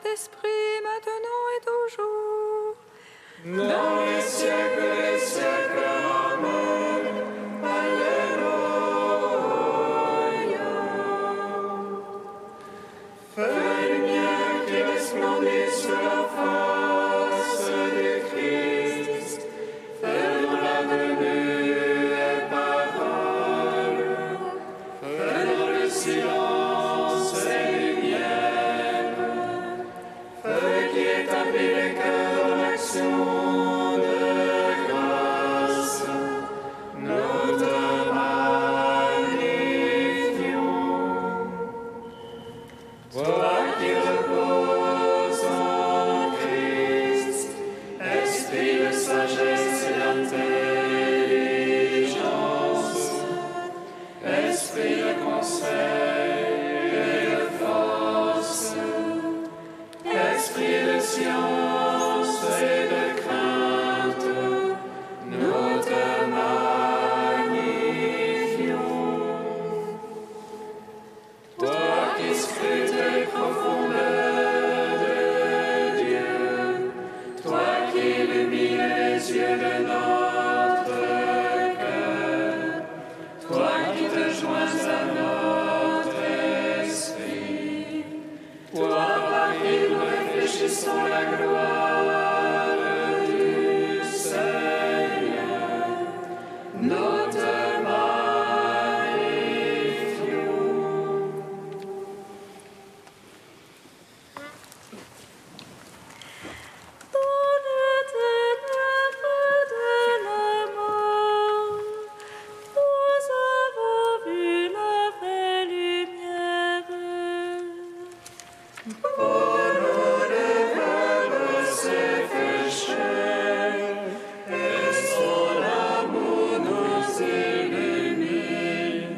Saint-Esprit, maintenant et toujours. Dans les siècles des siècles. Amen. Alléluia. Fais lumière qui resplendisse sur la face du Christ. Fais dans la venue et parole. Fais dans le silence et lumière. Fais qui établit les cœurs dans l'action de grâce. Nous te magnifions. Toi qui reposes en Christ, esprit de sagesse et d'intelligence, esprit de conseil et de force, esprit de science et de crainte, nous te magnifions. Toi qui scrutes les profondeurs de Dieu, toi qui illumines les yeux de notre cœur, toi qui te joins à notre esprit, toi par qui nous réfléchissons la gloire du Seigneur, nous te magnifions. Dans les ténèbres de la mort, nous avons vu la vraie lumière. Pour nous les verbes s'est fait chair, et son amour nous illumine.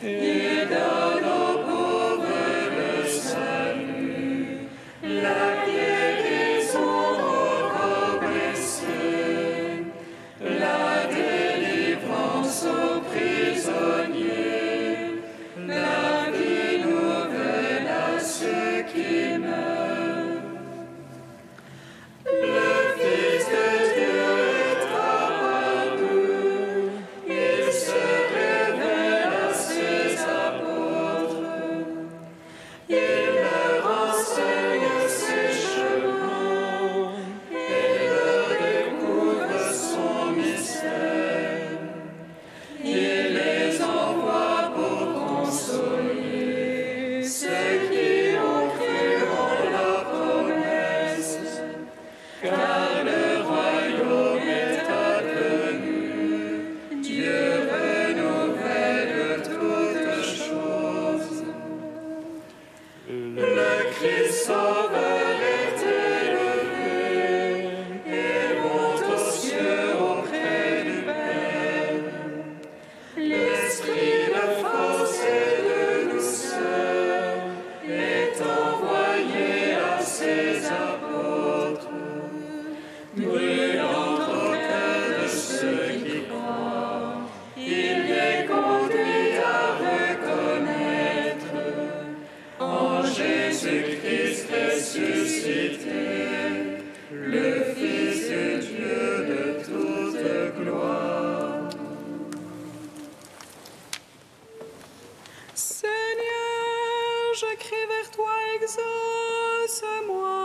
Il donne aux pauvres le salut, la guérison aux blessés, la délivrance aux prisonniers, la vie nouvelle à ceux qui meurent. Le Fils de Dieu est apparu, il se révèle à ses apôtres, il leur enseigne ses chemins et leur découvre son mystère. Il les envoie pour consoler ceux qui ont cru en la promesse, car le royaume est advenu. Dieu renouvelle toutes choses. Le Christ Sauveur est élevé et monte aux cieux auprès du Père. L'esprit de force et de douceur est envoyé à ses apôtres, brûlant au cœur de ceux qui croient. Il les conduit à reconnaître en Jésus-Christ ressuscité, le Fils de Dieu de toute gloire. Seigneur, je crie vers toi, exauce-moi.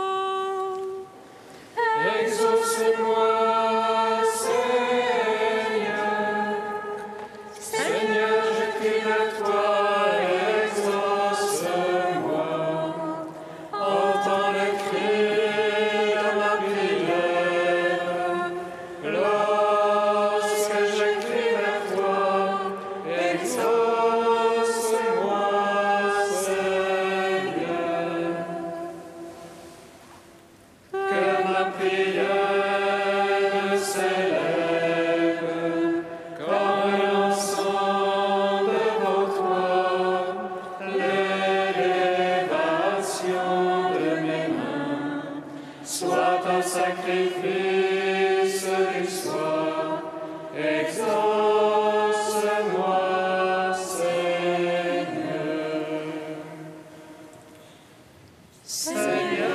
Exauce-moi, Seigneur. Seigneur, je crie vers toi, exauce-moi. Entends le cri de ma prière. Lorsque je crie vers toi, exauce-moi, Seigneur. Que ma prière s'élève comme l'encens devant toi, l'élévation de mes mains soit un sacrifice du soir. Exauce-moi, Seigneur. Seigneur,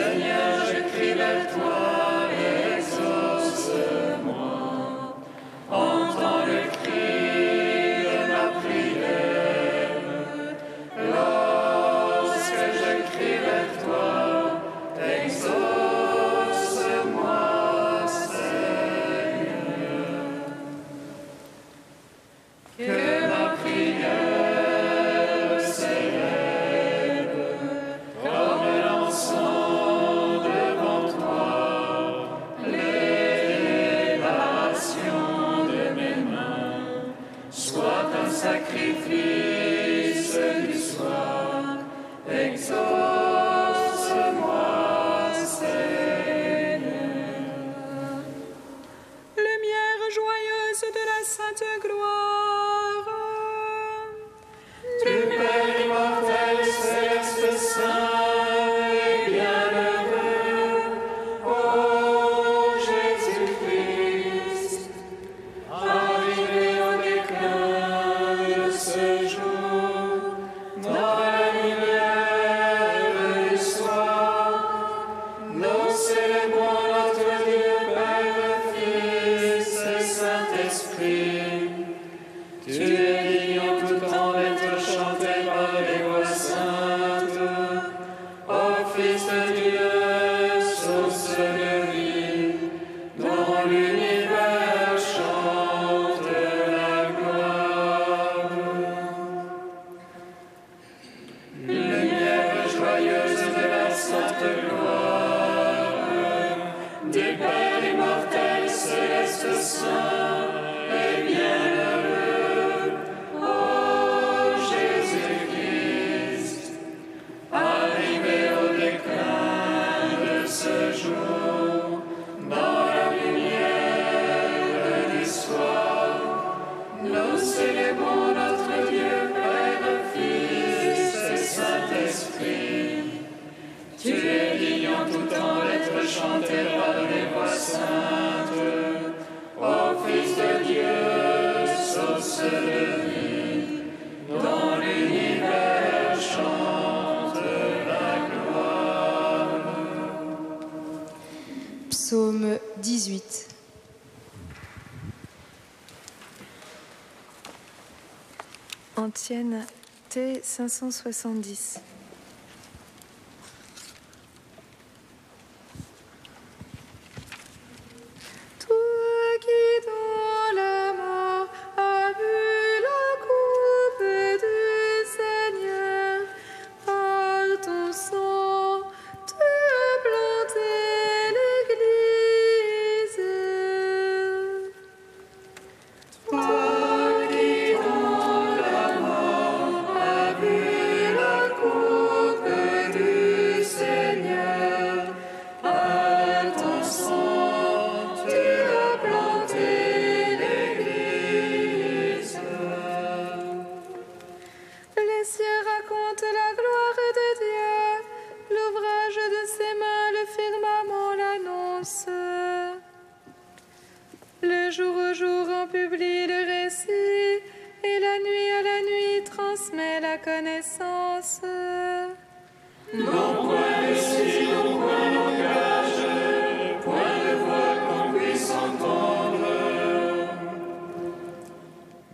Seigneur, je crie vers toi, exauce-moi. Entends le cri de ma prière. Lorsque je crie vers toi, exauce-moi, Seigneur. Que ma prière s'élève comme l'encens devant toi. L'élévation de mes mains soit un sacrifice du soir. Exauce-moi, Seigneur. Lumière joyeuse de la sainte gloire. Du Père immortel, céleste, saint et bienheureux, ô Jésus-Christ, arrivé au déclin de ce jour, dans la lumière du soir, nous célébrons notre Dieu, Père, Fils et Saint-Esprit. Tu es digne en tout temps d'être chanté par les voix saintes. Ô Fils de Dieu, source de vie, dont l'univers chante la gloire. Lumière joyeuse de la sainte gloire, du Père immortel, céleste, saint et bienheureux, ô Jésus-Christ, arrivé au déclin de ce jour, dans la lumière du soir, nous célébrons notre Dieu, Père, Fils et Saint-Esprit. Tu es digne en tout temps d'être chanté par les voix saintes. Ô Fils de Dieu, source de vie, dont l'univers chante la gloire. Psaume 18. Antienne T 570. Toi qui dans la mort as bu la coupe du Seigneur, par ton sang tu as planté l'Église. Toi qui dans la mort as bu la coupe du Seigneur, par ton sang tu as planté l'Église. Les cieux racontent la gloire de Dieu, l'ouvrage de ses mains, le firmament l'annonce. Le jour au jour on publie le récit, et la nuit à la nuit transmet la connaissance. Non point de style, non point langage, point de voix qu'on puisse entendre.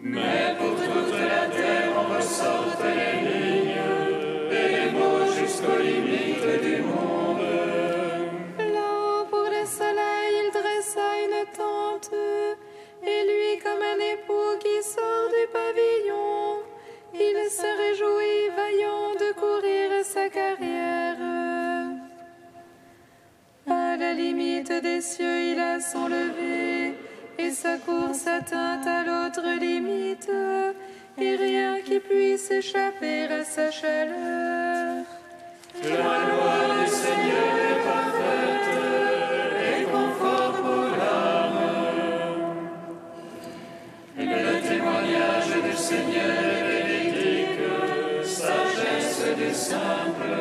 Mais pour toute la terre en ressortent les lignes et les mots jusqu'aux limites du monde. Là-haut pour le soleil, il dressa une tente, et lui comme un époux qui sort du pavillon, il se réjouit vaillant de courir sa carrière. À la limite des cieux, il a son lever, et sa course atteint à l'autre limite, et rien qui puisse échapper à sa chaleur. La loi du Seigneur est parfaite et confort pour l'âme. Le témoignage du Seigneur est véridique, sagesse du simple.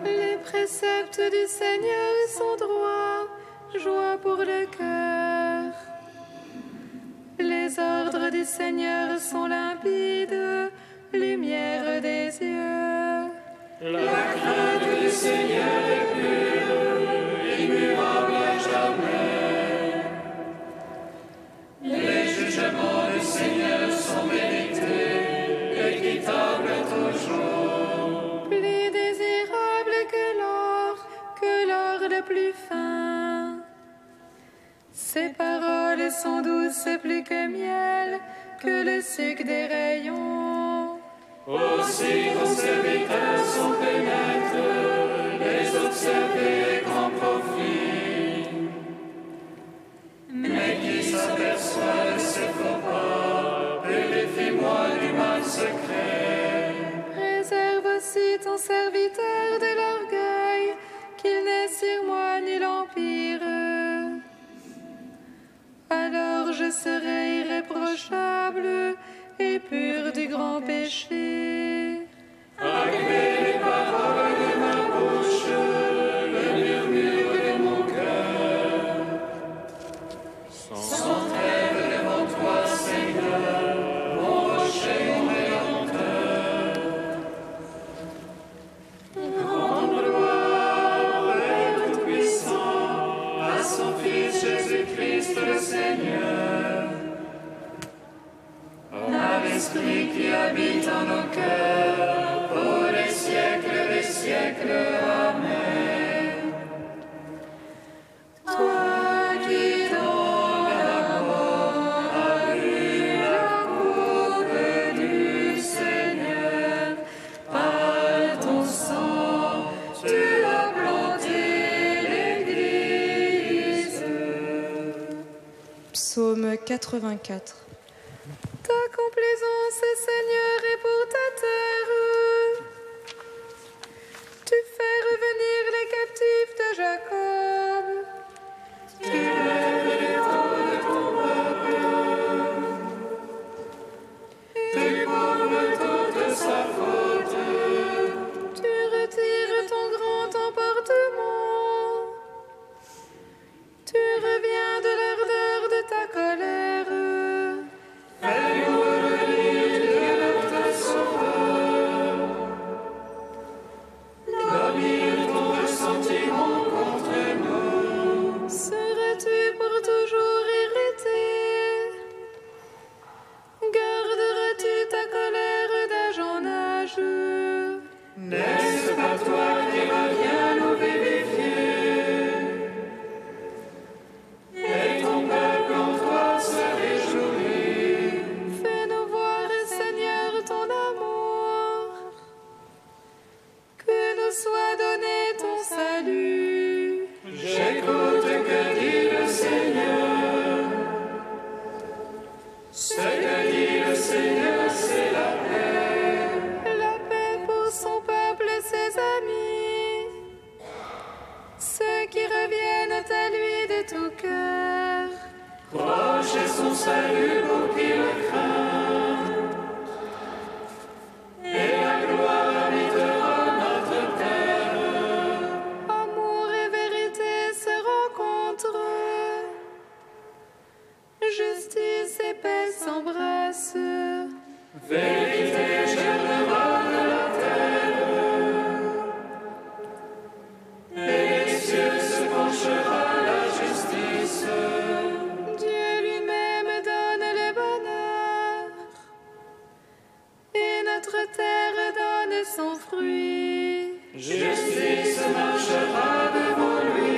Les préceptes du Seigneur sont droits, joie pour le cœur. Les ordres du Seigneur sont limpides, lumière des yeux. La crainte du Seigneur est pure, immuable à jamais. Les jugements du Seigneur sont vérités, équitables toujours. Plus désirable que l'or le plus fin. Ses paroles sont douces plus que miel, que le sucre des rayons. Aussi vos serviteurs sont pénètres, les observer est grand profit. Mais qui s'aperçoit de ses faux pas, purifie-moi du mal secret. Réserve aussi ton serviteur de l'orgueil, qu'il n'ait sur moi nul empire. Alors je serai irréprochable et pur du grand péché. Agrée les paroles de ma bouche, le murmure de mon cœur. Sans trêve devant toi, Seigneur, mon rocher, mon rédempteur. Grande gloire au Père Tout-Puissant, à son Fils Jésus-Christ le Seigneur. À l'Esprit qui habite en nos cœurs, pour les siècles des siècles. Amen. Toi qui dans la mort as bu la coupe du Seigneur, par ton sang tu as planté l'Église. Psaume 84. Ta complaisance, Seigneur, est pour ta terre. Tu fais revenir les captifs de Jacob. Tu lèves les taux de ton peuple, tu couvres toute sa faute. Tu retires ton grand emportement. Tu reviens de l'ardeur de ta colère. Fais-nous revenir de notre Sauveur. Domine ton ressentiment contre nous. Seras-tu pour toujours irrité? Garderas-tu ta colère d'âge en âge? N'est-ce pas toi qui reviens nous vivifier? Et ton peuple en toi se réjouit. Fais-nous voir, Seigneur, ton amour. Que nous soit donné ton salut. J'écoute que dit le Seigneur. Ce que dit le Seigneur, c'est la paix. La paix pour son peuple, ses amis. Ceux qui reviennent à lui de tout cœur. Proche est son salut pour qui le craint. Et la gloire habitera notre terre. Amour et vérité se rencontrent. Justice et paix s'embrassent. Vérité germera de la terre. Et les cieux se penchera à la justice. Dieu lui-même donne le bonheur. Et notre terre donne son fruit. Justice marchera devant lui.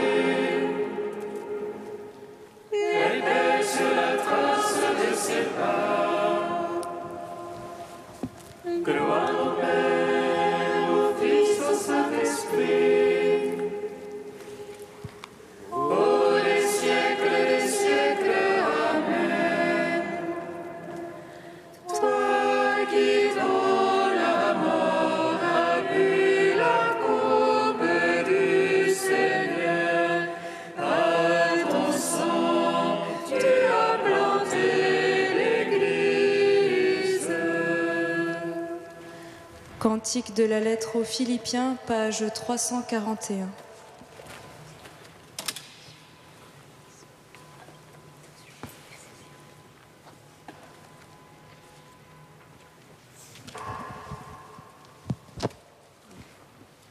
Et paix sur la trace de ses pas. Gloire au Père, au Fils, au Saint-Esprit. Pour les siècles des siècles. Amen. Toi qui dans la mort as bu la coupe du Seigneur, par ton sang tu as planté l'Église. Cantique de la lettre aux Philippiens, page 341.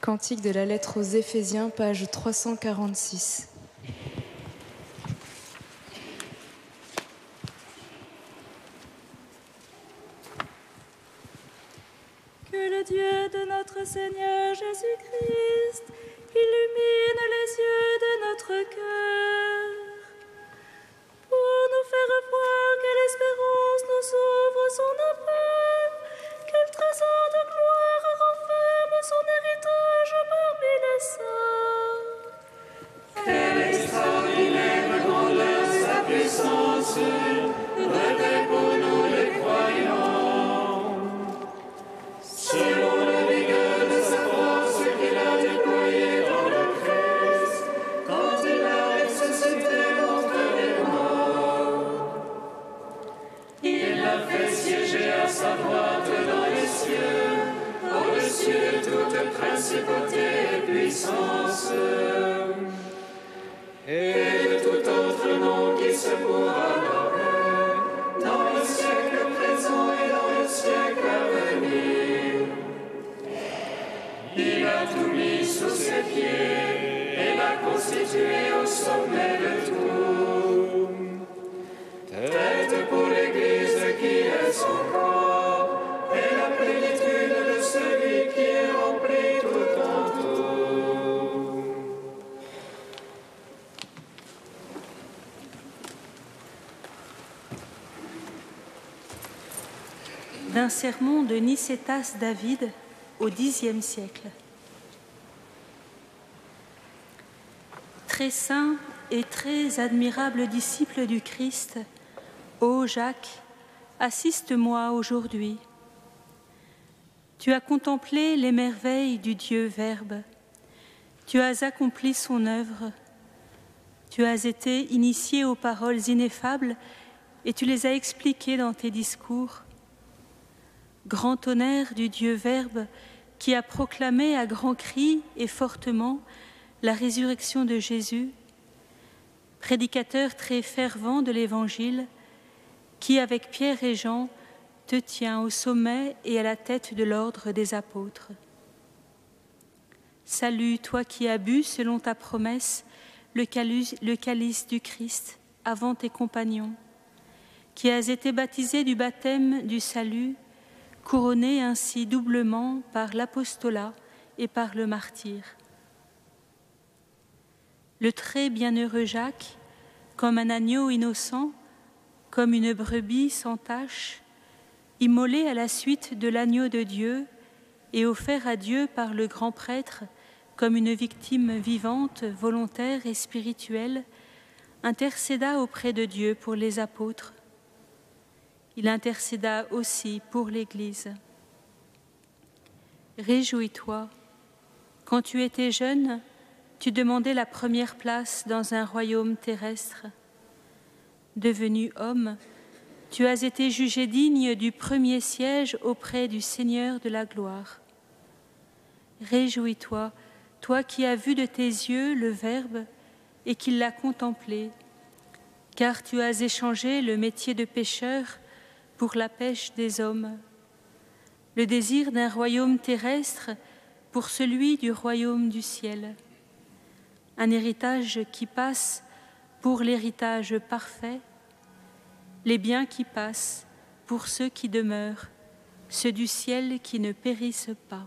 Cantique de la lettre aux Éphésiens, page 346. Que le Dieu de notre Seigneur Jésus-Christ illumine les yeux de notre cœur pour nous faire voir quelle espérance nous ouvre son appel, quel trésor de gloire renferme son héritage parmi les saints. Quelle extraordinaire grandeur sa puissance, révèle pour nous les croyants. Selon la vigueur de sa force qu'il a déployée dans le Christ, quand il a ressuscité d'entre les morts. Il l'a fait siéger à sa droite dans les cieux, au-dessus de toute principauté et puissance, et de tout autre nom qui se pourra nommer, dans le siècle présent et dans le siècle à venir. Il a tout mis sous ses pieds et l'a constitué au sommet de tout. Tête pour l'Église qui est son corps, et la plénitude de celui qui est rempli tout en tout. D'un sermon de Nicétas David au Xe siècle. Très saint et très admirable disciple du Christ, ô Jacques, assiste-moi aujourd'hui. Tu as contemplé les merveilles du Dieu Verbe, tu as accompli son œuvre, tu as été initié aux paroles ineffables et tu les as expliquées dans tes discours. Grand tonnerre du Dieu Verbe qui a proclamé à grands cris et fortement la résurrection de Jésus, prédicateur très fervent de l'Évangile, qui avec Pierre et Jean te tient au sommet et à la tête de l'ordre des apôtres. Salut, toi qui as bu selon ta promesse le calice du Christ avant tes compagnons, qui as été baptisé du baptême du salut, couronné ainsi doublement par l'apostolat et par le martyre. Le très bienheureux Jacques, comme un agneau innocent, comme une brebis sans tache, immolé à la suite de l'agneau de Dieu et offert à Dieu par le grand prêtre comme une victime vivante, volontaire et spirituelle, intercéda auprès de Dieu pour les apôtres. Il intercéda aussi pour l'Église. Réjouis-toi. Quand tu étais jeune, tu demandais la première place dans un royaume terrestre. Devenu homme, tu as été jugé digne du premier siège auprès du Seigneur de la gloire. Réjouis-toi, toi qui as vu de tes yeux le Verbe et qui l'as contemplé, car tu as échangé le métier de pêcheur pour la pêche des hommes, le désir d'un royaume terrestre pour celui du royaume du ciel, un héritage qui passe pour l'héritage parfait, les biens qui passent pour ceux qui demeurent, ceux du ciel qui ne périssent pas.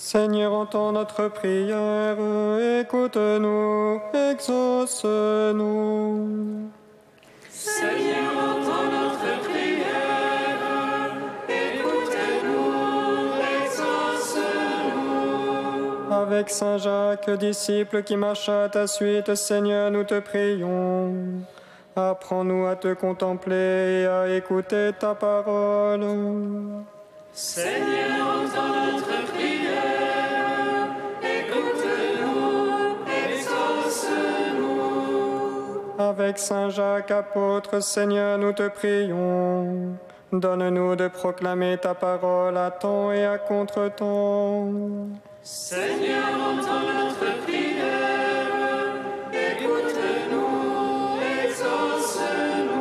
Seigneur, entends notre prière, écoute-nous, exauce-nous. Seigneur, entends notre prière, écoute-nous, exauce-nous. Avec Saint Jacques, disciple qui marcha à ta suite, Seigneur, nous te prions. Apprends-nous à te contempler et à écouter ta parole. Seigneur, entends notre prière, écoute-nous, exauce-nous. Avec Saint Jacques, apôtre, Seigneur, nous te prions. Donne-nous de proclamer ta parole à temps et à contre-temps. Seigneur, entends notre prière, écoute-nous, exauce-nous.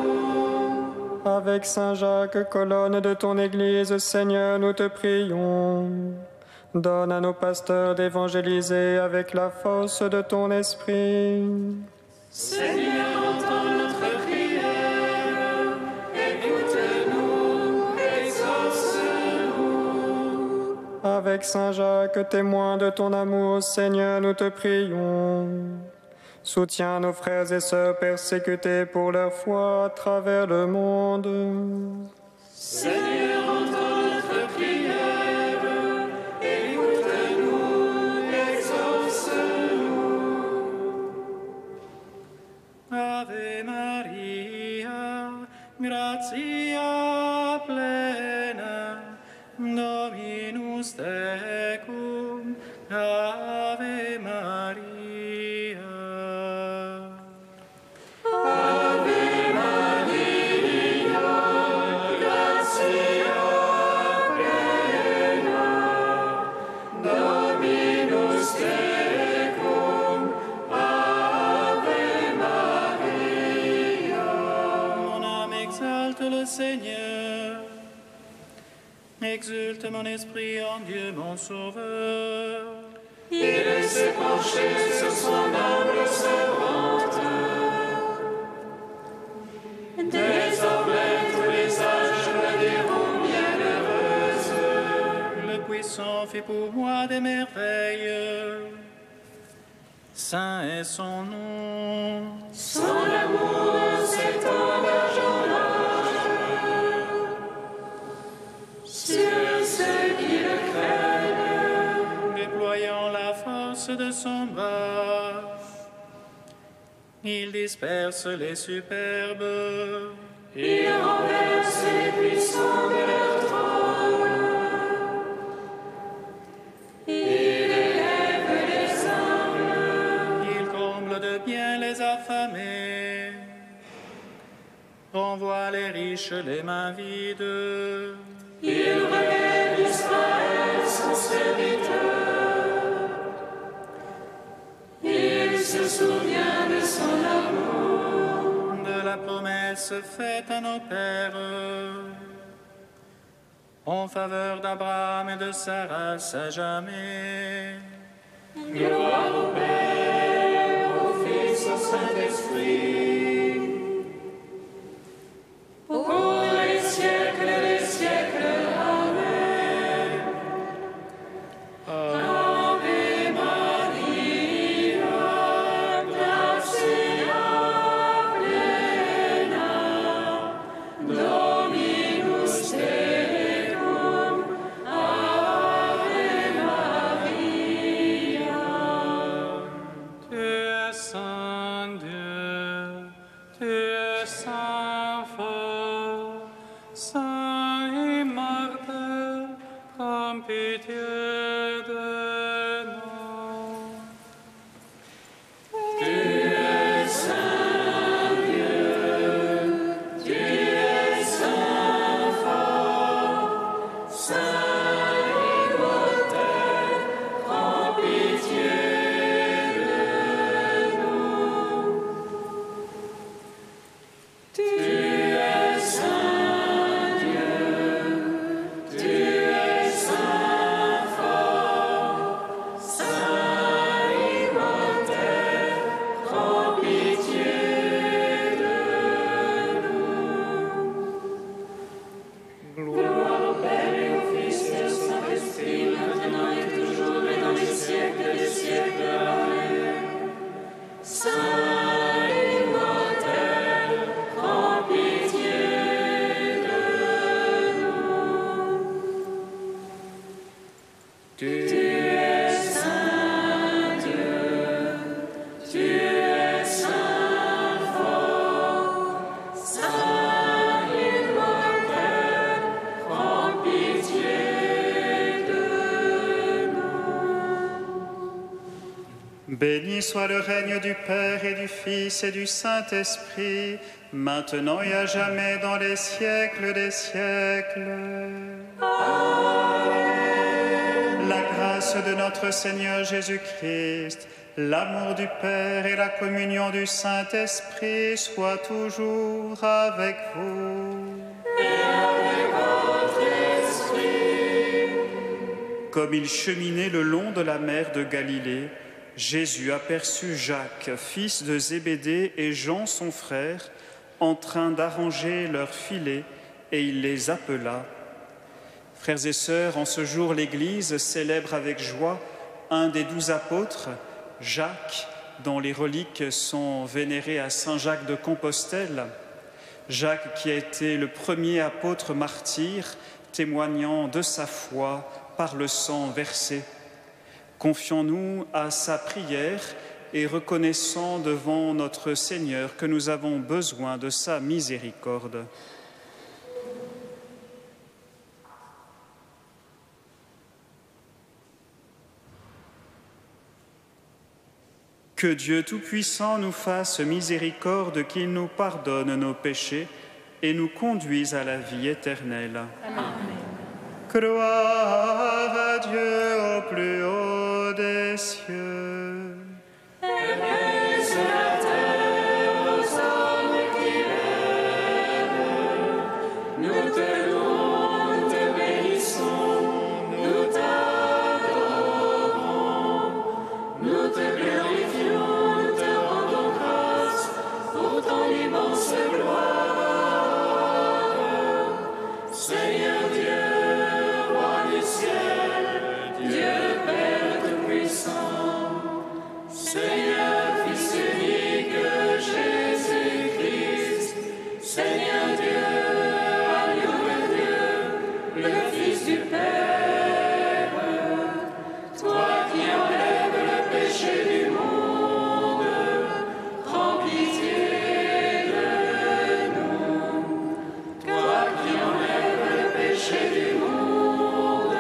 Avec Saint Jacques, colonne de ton Église, Seigneur, nous te prions. Donne à nos pasteurs d'évangéliser avec la force de ton esprit. Seigneur, entends notre prière, écoute-nous, exauce-nous. Avec Saint Jacques, témoin de ton amour, Seigneur, nous te prions. Soutiens nos frères et sœurs persécutés pour leur foi à travers le monde. Seigneur, entends notre prière, écoute-nous, exauce-nous. Ave Maria, gratia plena, Dominus tecum, Ave Maria. Ave Maria, gratia plena, Dominus tecum, Ave Maria. Mon âme exalte le Seigneur, exulte mon esprit en Dieu mon Sauveur. Il s'est penché sur son humble servante. Désormais tous les âges me diront bienheureuse. Le Puissant fait pour moi des merveilles. Saint est son nom. Son amour s'étend d'âge en âge sur ceux qui le craignent. Déployant la force de son bras, il disperse les superbes. Il renverse les puissants de leur trône. Il élève les humbles. Il comble de bien les affamés, renvoie les riches les mains vides. Il relève Israël, son serviteur. Il se souvient de son amour. De la promesse faite à nos pères, en faveur d'Abraham et de sa race à jamais. Gloire au Père, au Fils, au Saint-Esprit, pour les siècles des siècles. Amen. Ave Maria, gratia plena, Dominus tecum, Ave Maria. Tu es Saint Dieu, tu es Saint fort, Saint immortel, prends pitié de nous. Tu es Saint Dieu, tu es Saint fort, Saint immortel, prends pitié de nous. Tu es Saint Béni soit le règne du Père et du Fils et du Saint-Esprit, maintenant et à jamais dans les siècles des siècles. Amen. La grâce de notre Seigneur Jésus-Christ, l'amour du Père et la communion du Saint-Esprit soient toujours avec vous. Et avec votre esprit. Comme il cheminait le long de la mer de Galilée, Jésus aperçut Jacques, fils de Zébédée, et Jean, son frère, en train d'arranger leurs filets, et il les appela. Frères et sœurs, en ce jour, l'Église célèbre avec joie un des 12 apôtres, Jacques, dont les reliques sont vénérées à Saint Jacques de Compostelle. Jacques qui a été le premier apôtre martyr, témoignant de sa foi par le sang versé. Confions-nous à sa prière et reconnaissons devant notre Seigneur que nous avons besoin de sa miséricorde. Que Dieu Tout-Puissant nous fasse miséricorde, qu'il nous pardonne nos péchés et nous conduise à la vie éternelle. Amen. Gloire à Dieu au plus haut des cieux. Et paix sur la terre aux hommes qui l'aiment. Nous te louons, nous te bénissons, nous t'adorons, nous te glorifions, nous te rendons grâce pour ton immense gloire. Seigneur Dieu, Dieu Père Tout-Puissant, Seigneur Fils unique Jésus-Christ, Seigneur Dieu, agneau de Dieu, le Fils du Père, toi qui enlèves le péché du monde, prends pitié de nous. Toi qui enlèves le péché du monde,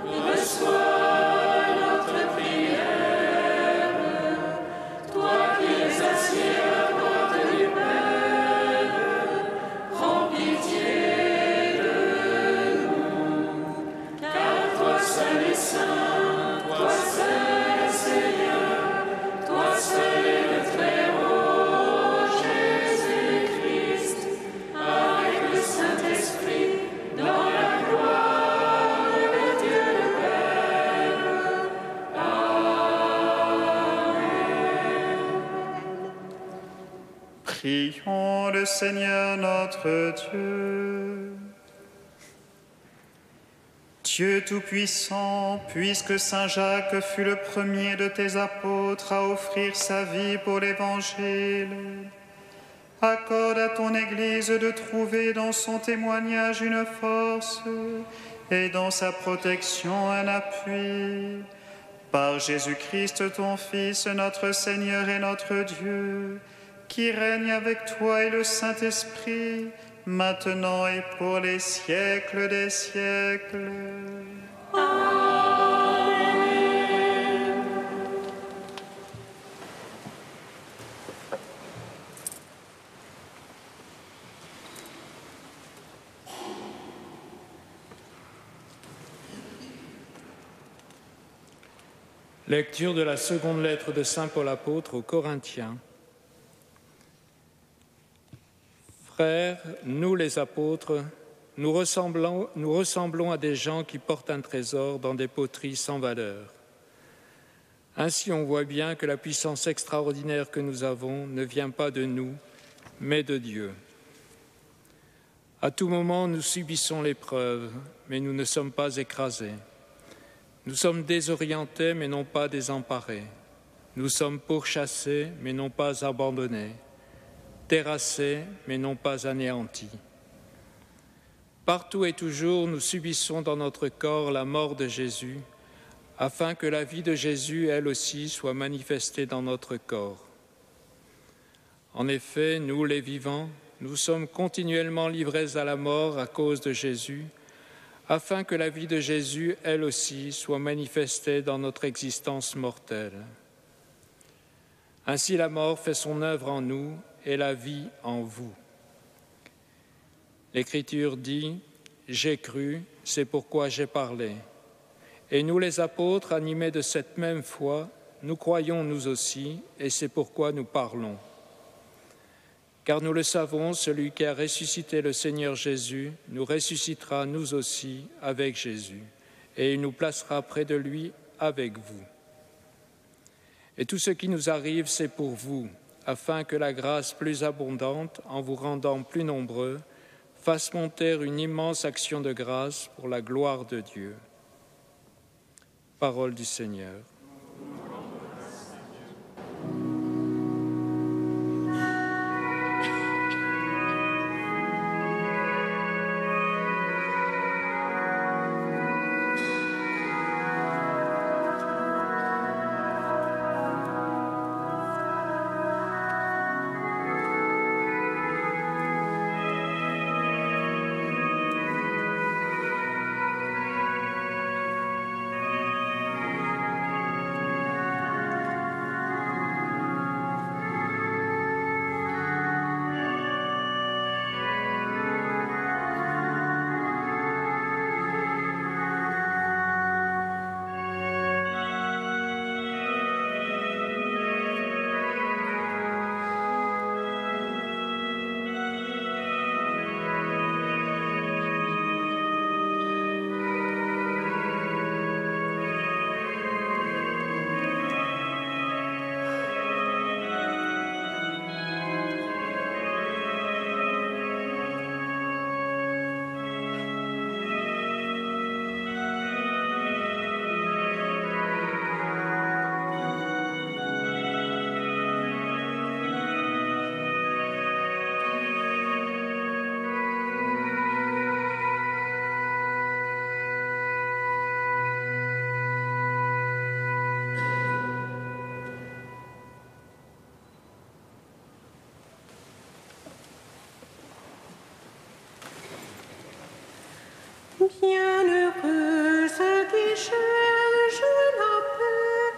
reçois notre prière. Toi qui es assis à la droite du Père, prends pitié de nous. Car toi seul est saint, toi seul est Seigneur, toi seul est le Très-Haut, Jésus-Christ, avec le Saint-Esprit, dans la gloire de Dieu le Père. Prions le Seigneur notre Dieu. Dieu Tout-Puissant, puisque Saint Jacques fut le premier de tes apôtres à offrir sa vie pour l'Évangile, accorde à ton Église de trouver dans son témoignage une force et dans sa protection un appui. Par Jésus-Christ, ton Fils, notre Seigneur et notre Dieu, qui règne avec toi et le Saint-Esprit, maintenant et pour les siècles des siècles. Amen. Lecture de la seconde lettre de Saint Paul apôtre aux Corinthiens. Frères, nous les apôtres, nous ressemblons à des gens qui portent un trésor dans des poteries sans valeur. Ainsi, on voit bien que la puissance extraordinaire que nous avons ne vient pas de nous, mais de Dieu. À tout moment, nous subissons l'épreuve, mais nous ne sommes pas écrasés. Nous sommes désorientés, mais non pas désemparés. Nous sommes pourchassés, mais non pas abandonnés. Terrassés, mais non pas anéantis. Partout et toujours, nous subissons dans notre corps la mort de Jésus, afin que la vie de Jésus, elle aussi, soit manifestée dans notre corps. En effet, nous, les vivants, nous sommes continuellement livrés à la mort à cause de Jésus, afin que la vie de Jésus, elle aussi, soit manifestée dans notre existence mortelle. Ainsi la mort fait son œuvre en nous et la vie en vous. L'Écriture dit « J'ai cru, c'est pourquoi j'ai parlé ». Et nous les apôtres, animés de cette même foi, nous croyons nous aussi, et c'est pourquoi nous parlons. Car nous le savons, celui qui a ressuscité le Seigneur Jésus nous ressuscitera nous aussi avec Jésus, et il nous placera près de lui avec vous. Et tout ce qui nous arrive, c'est pour vous, afin que la grâce plus abondante, en vous rendant plus nombreux, fasse monter une immense action de grâce pour la gloire de Dieu. Parole du Seigneur. Bienheureux ceux qui cherchent la paix,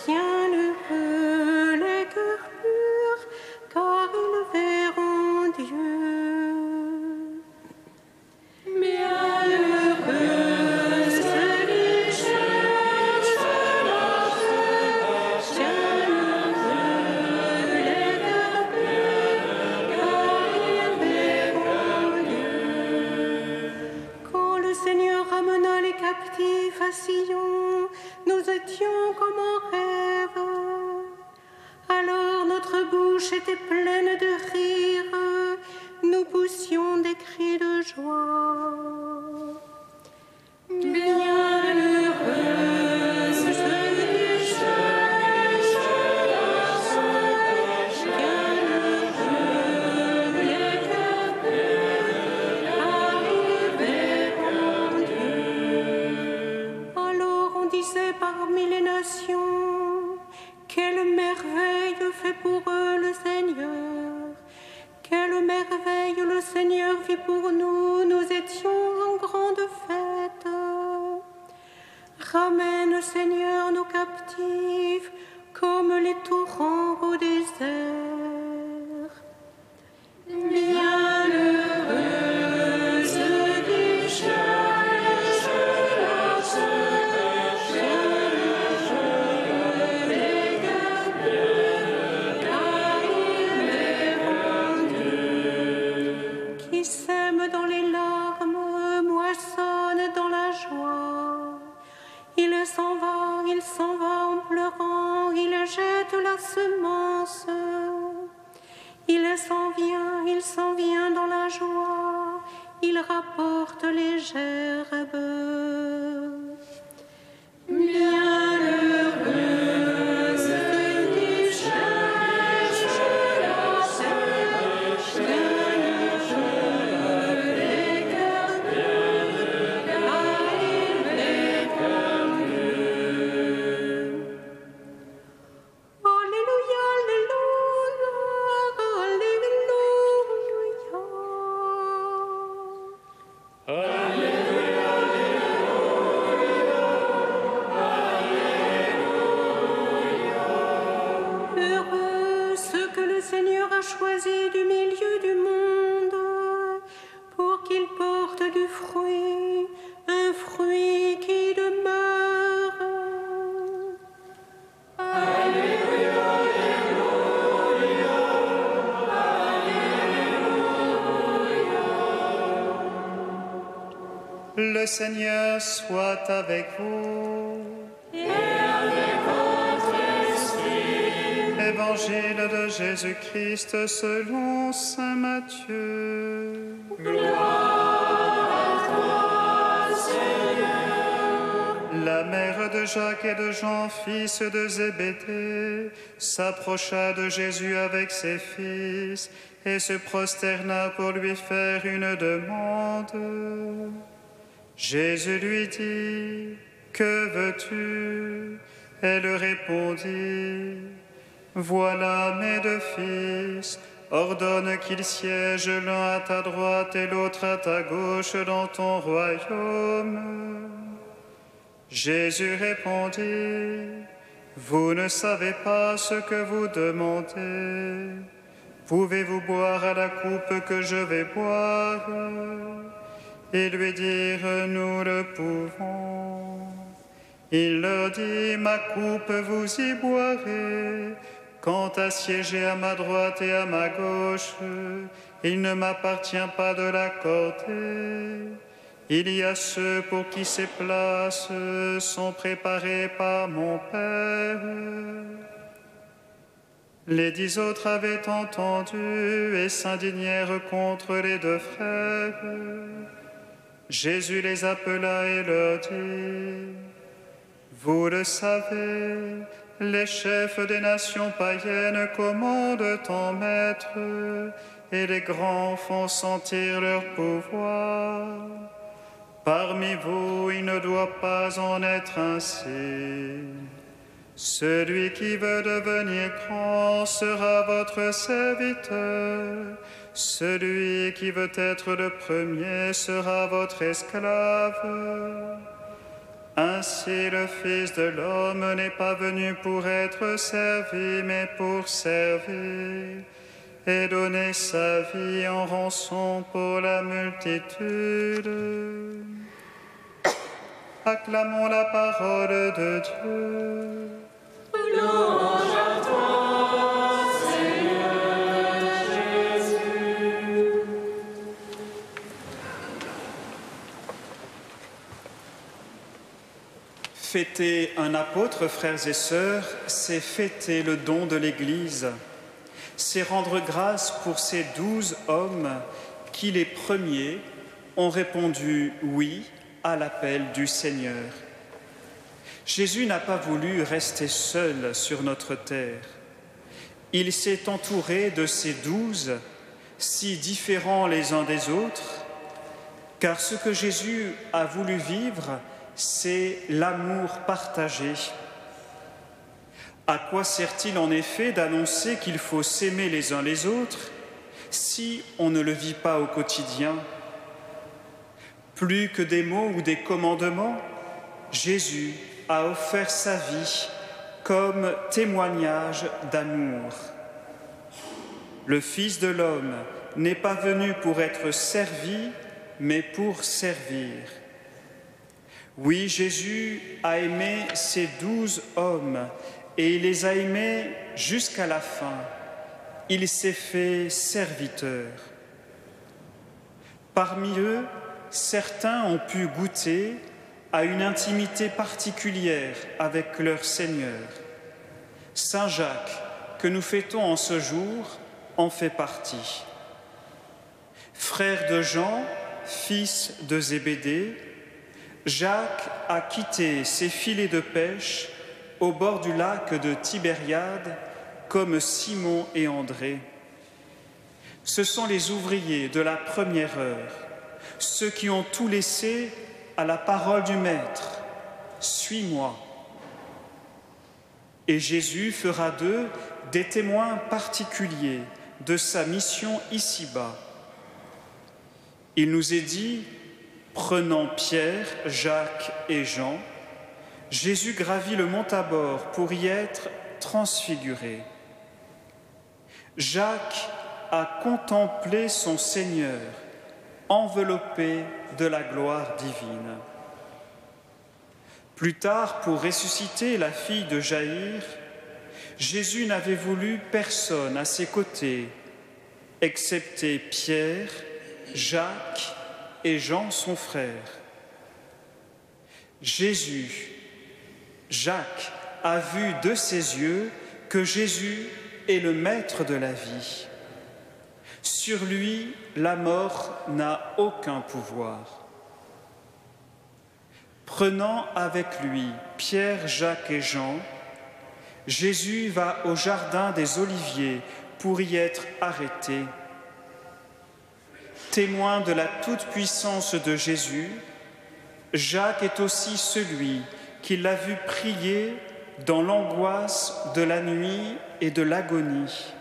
bienheureux les cœurs purs, car ils verront Dieu. Bienheureux ceux qui cherchent la paix, bienheureux les cœurs purs, car ils verront Dieu. Quand le Seigneur ramena les captifs à Sion, nous étions comme en rêve. Alors notre bouche était pleine de rire, nous poussions des cris de joie. Bienheureux ceux qui cherchent la paix, bienheureux les cœurs purs, car ils verront Dieu. Alors on disait parmi les nations, quelle merveille fait pour eux le Seigneur. Quelle merveille le Seigneur fit pour nous, nous étions en grande fête. Ramène, Seigneur, nos captifs, comme les torrents au désert. Bienheureux ceux qui cherchent la paix, bienheureux les cœurs purs, car ils verront Dieu. Qui sème dans les larmes, moissonne dans la joie. Il s'en va en pleurant, il jette la semence. Il s'en vient dans la joie, il rapporte les gerbes. Bienheureux ceux qui cherchent la paix, bienheureux les cœurs purs, car ils verront Dieu. Alléluia, alléluia, alléluia. Alléluia, alléluia. choisi du milieu du monde pour qu'il porte du fruit, un fruit qui demeure. Alléluia, Alléluia, Alléluia. Le Seigneur soit avec vous. Et avec votre esprit. Évangile de Jésus-Christ selon saint Matthieu. Gloire à toi, Seigneur. La mère de Jacques et de Jean, fils de Zébédée, s'approcha de Jésus avec ses fils et se prosterna pour lui faire une demande. Jésus lui dit, « Que veux-tu » Elle répondit, « Voilà mes deux fils, ordonne qu'ils siègent l'un à ta droite et l'autre à ta gauche dans ton royaume. » Jésus répondit, « Vous ne savez pas ce que vous demandez. Pouvez-vous boire à la coupe que je vais boire ?» Ils lui dirent, « Nous le pouvons. » Il leur dit, « Ma coupe, vous y boirez. Quant à siéger à ma droite et à ma gauche, il ne m'appartient pas de l'accorder. Il y a ceux pour qui ces places sont préparées par mon Père. » Les 10 autres avaient entendu et s'indignèrent contre les deux frères. Jésus les appela et leur dit, « Vous le savez, les chefs des nations païennes commandent en maître et les grands font sentir leur pouvoir. Parmi vous, il ne doit pas en être ainsi. Celui qui veut devenir grand sera votre serviteur. Celui qui veut être le premier sera votre esclave. Ainsi le Fils de l'homme n'est pas venu pour être servi, mais pour servir et donner sa vie en rançon pour la multitude. » Acclamons la parole de Dieu. Louange à toi, Seigneur Jésus. Fêter un apôtre, frères et sœurs, c'est fêter le don de l'Église. C'est rendre grâce pour ces 12 hommes qui, les premiers, ont répondu « oui » à l'appel du Seigneur. Jésus n'a pas voulu rester seul sur notre terre. Il s'est entouré de ces 12, si différents les uns des autres, car ce que Jésus a voulu vivre, c'est l'amour partagé. À quoi sert-il en effet d'annoncer qu'il faut s'aimer les uns les autres si on ne le vit pas au quotidien ? Plus que des mots ou des commandements, Jésus a offert sa vie comme témoignage d'amour. Le Fils de l'homme n'est pas venu pour être servi, mais pour servir. Oui, Jésus a aimé ces 12 hommes et il les a aimés jusqu'à la fin. Il s'est fait serviteur. Parmi eux, certains ont pu goûter à une intimité particulière avec leur Seigneur. Saint Jacques, que nous fêtons en ce jour, en fait partie. Frère de Jean, fils de Zébédée, Jacques a quitté ses filets de pêche au bord du lac de Tibériade comme Simon et André. Ce sont les ouvriers de la première heure, ceux qui ont tout laissé à la parole du Maître, « Suis-moi ». Et Jésus fera d'eux des témoins particuliers de sa mission ici-bas. Il nous est dit, prenant Pierre, Jacques et Jean, Jésus gravit le mont Tabor pour y être transfiguré. Jacques a contemplé son Seigneur, enveloppé de la gloire divine. Plus tard, pour ressusciter la fille de Jaïr, Jésus n'avait voulu personne à ses côtés, excepté Pierre, Jacques et Jean, son frère. Jacques a vu de ses yeux que Jésus est le maître de la vie. Sur lui, la mort n'a aucun pouvoir. Prenant avec lui Pierre, Jacques et Jean, Jésus va au jardin des Oliviers pour y être arrêté. Témoin de la toute-puissance de Jésus, Jacques est aussi celui qui l'a vu prier dans l'angoisse de la nuit et de l'agonie.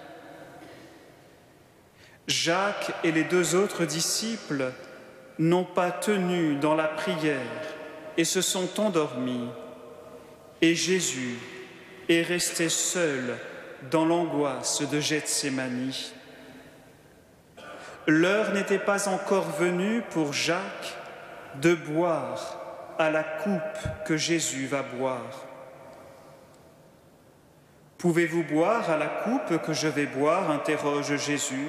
Jacques et les 2 autres disciples n'ont pas tenu dans la prière et se sont endormis. Et Jésus est resté seul dans l'angoisse de Gethsémani. L'heure n'était pas encore venue pour Jacques de boire à la coupe que Jésus va boire. « Pouvez-vous boire à la coupe que je vais boire ?» interroge Jésus.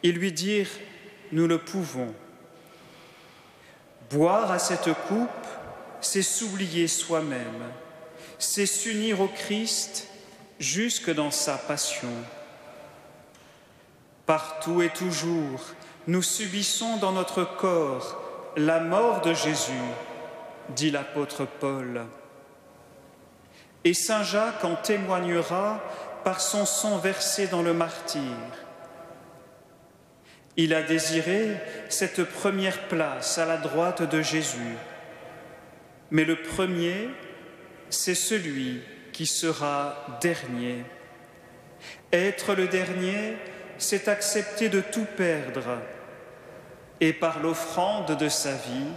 Ils lui dirent « Nous le pouvons ». Boire à cette coupe, c'est s'oublier soi-même, c'est s'unir au Christ jusque dans sa passion. Partout et toujours, nous subissons dans notre corps la mort de Jésus, dit l'apôtre Paul. Et saint Jacques en témoignera par son sang versé dans le martyre. Il a désiré cette première place à la droite de Jésus. Mais le premier, c'est celui qui sera dernier. Être le dernier, c'est accepter de tout perdre. Et par l'offrande de sa vie,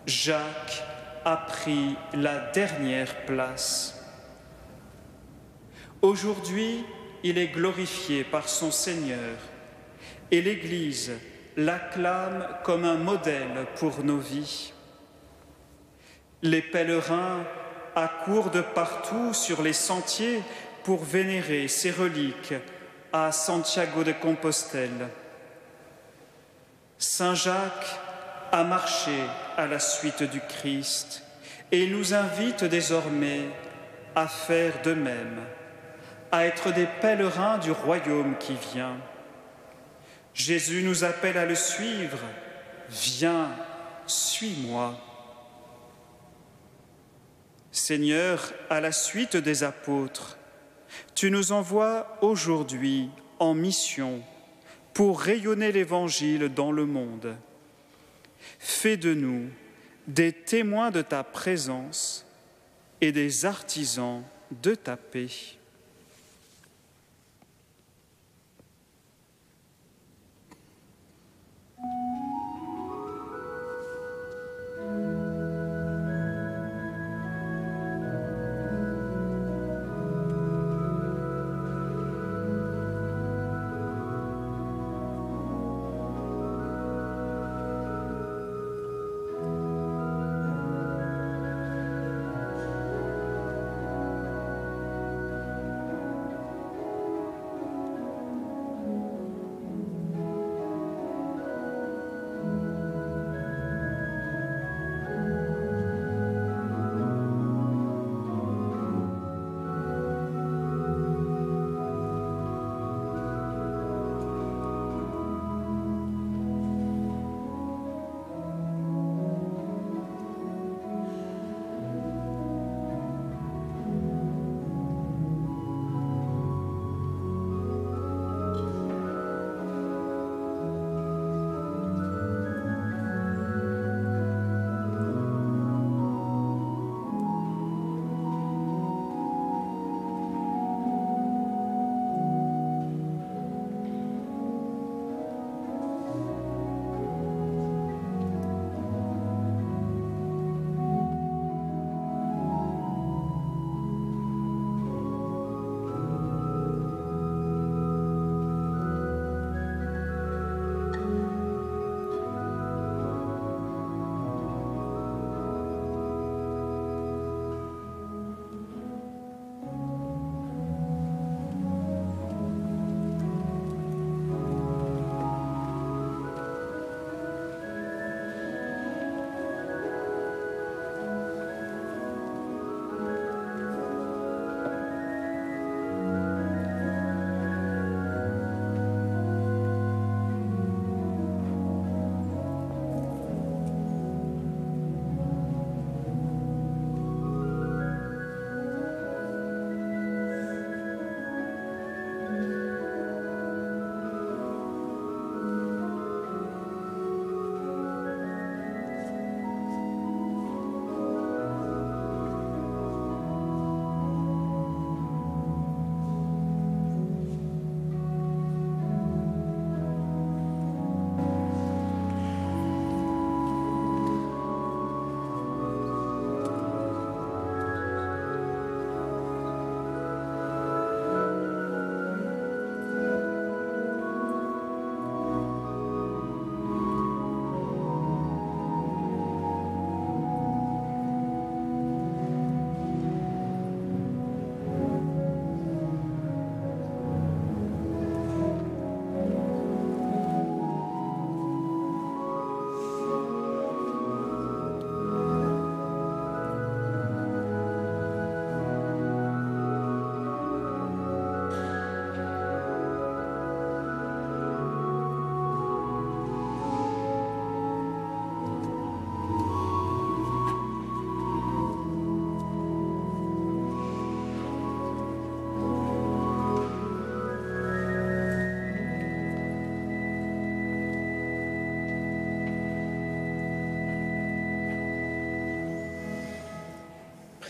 Jacques a pris la dernière place. Aujourd'hui, il est glorifié par son Seigneur et l'Église l'acclame comme un modèle pour nos vies. Les pèlerins accourent de partout sur les sentiers pour vénérer ses reliques à Santiago de Compostelle. Saint Jacques a marché à la suite du Christ et nous invite désormais à faire de même, à être des pèlerins du royaume qui vient. Jésus nous appelle à le suivre. Viens, suis-moi. Seigneur, à la suite des apôtres, tu nous envoies aujourd'hui en mission pour rayonner l'Évangile dans le monde. Fais de nous des témoins de ta présence et des artisans de ta paix.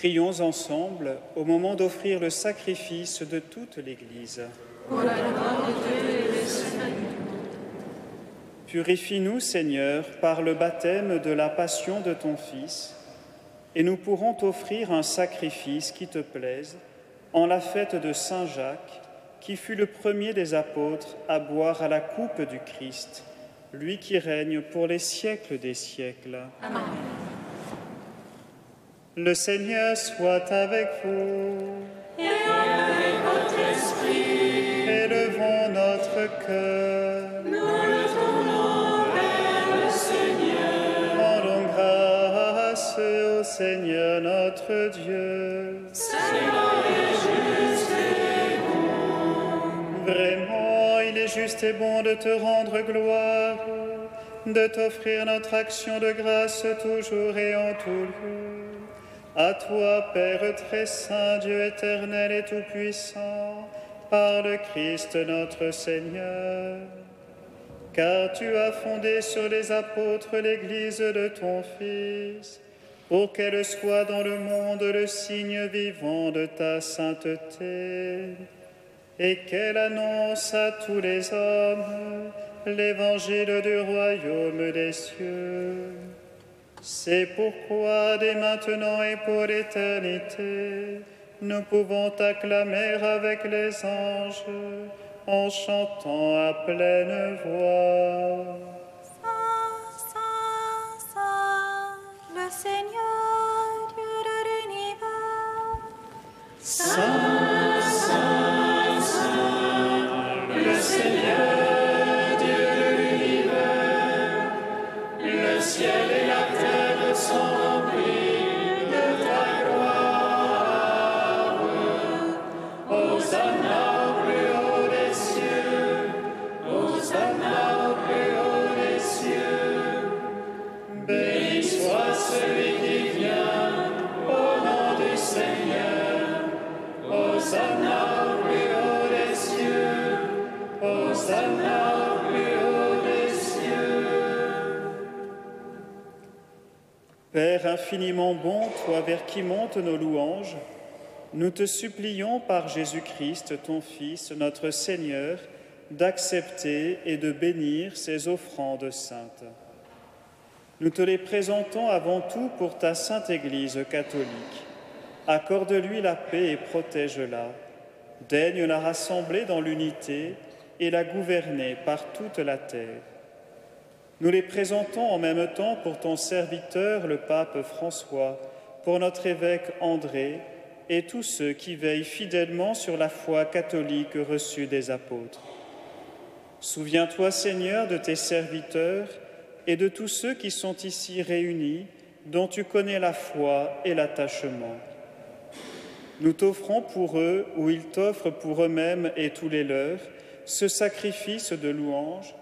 Prions ensemble au moment d'offrir le sacrifice de toute l'Église. Pour la gloire de Dieu et le salut. Purifie-nous, Seigneur, par le baptême de la passion de ton Fils, et nous pourrons t'offrir un sacrifice qui te plaise en la fête de Saint Jacques, qui fut le premier des apôtres à boire à la coupe du Christ, lui qui règne pour les siècles des siècles. Amen. Le Seigneur soit avec vous. Et avec votre esprit. Élevons notre cœur. Nous le tournons vers le Seigneur. Rendons grâce au Seigneur notre Dieu. Cela est juste et bon. Vraiment, il est juste et bon de te rendre gloire, de t'offrir notre action de grâce toujours et en tout lieu. À toi, Père très saint, Dieu éternel et tout-puissant, par le Christ notre Seigneur. Car tu as fondé sur les apôtres l'Église de ton Fils, pour qu'elle soit dans le monde le signe vivant de ta sainteté, et qu'elle annonce à tous les hommes l'évangile du royaume des cieux. C'est pourquoi, dès maintenant et pour l'éternité, nous pouvons t'acclamer avec les anges, en chantant à pleine voix. Saint, Saint, Saint, le Seigneur, Dieu de l'univers. Saint, Saint, Saint, le Seigneur, Dieu de l'univers, le ciel et la terre sont remplis de ta gloire. Hosanna au plus haut des cieux, Hosanna au plus haut des cieux. Béni soit celui qui vient au nom du Seigneur. Hosanna au plus haut des cieux, Hosanna au plus haut des cieux. Père infiniment bon, toi vers qui montent nos louanges, nous te supplions par Jésus-Christ, ton Fils, notre Seigneur, d'accepter et de bénir ces offrandes saintes. Nous te les présentons avant tout pour ta sainte Église catholique. Accorde-lui la paix et protège-la. Daigne la rassembler dans l'unité et la gouverner par toute la terre. Nous les présentons en même temps pour ton serviteur, le pape François, pour notre évêque André et tous ceux qui veillent fidèlement sur la foi catholique reçue des apôtres. Souviens-toi, Seigneur, de tes serviteurs et de tous ceux qui sont ici réunis, dont tu connais la foi et l'attachement. Nous t'offrons pour eux, ou ils t'offrent pour eux-mêmes et tous les leurs, ce sacrifice de louange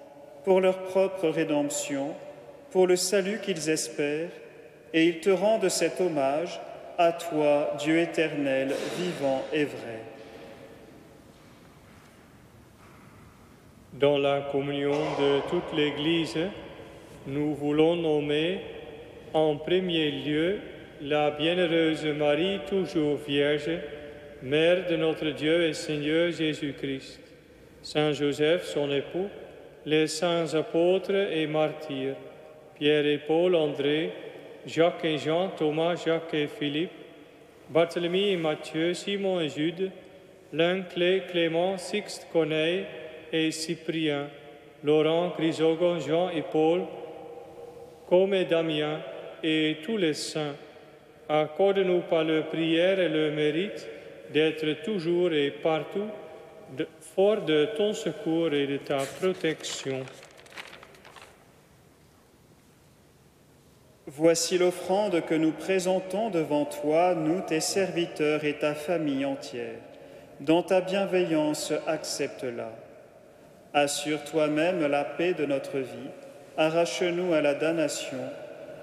pour leur propre rédemption, pour le salut qu'ils espèrent, et ils te rendent cet hommage à toi, Dieu éternel, vivant et vrai. Dans la communion de toute l'Église, nous voulons nommer en premier lieu la bienheureuse Marie, toujours Vierge, Mère de notre Dieu et Seigneur Jésus-Christ, Saint Joseph, son époux, les saints apôtres et martyrs, Pierre et Paul, André, Jacques et Jean, Thomas, Jacques et Philippe, Barthélemy et Matthieu, Simon et Jude, Lin, Clément, Sixte, Corneille et Cyprien, Laurent, Chrysogone, Jean et Paul, Côme et Damien et tous les saints. Accorde-nous par leur prière et le mérite d'être toujours et partout fort de ton secours et de ta protection. Voici l'offrande que nous présentons devant toi, nous, tes serviteurs et ta famille entière. Dans ta bienveillance, accepte-la. Assure toi-même la paix de notre vie, arrache-nous à la damnation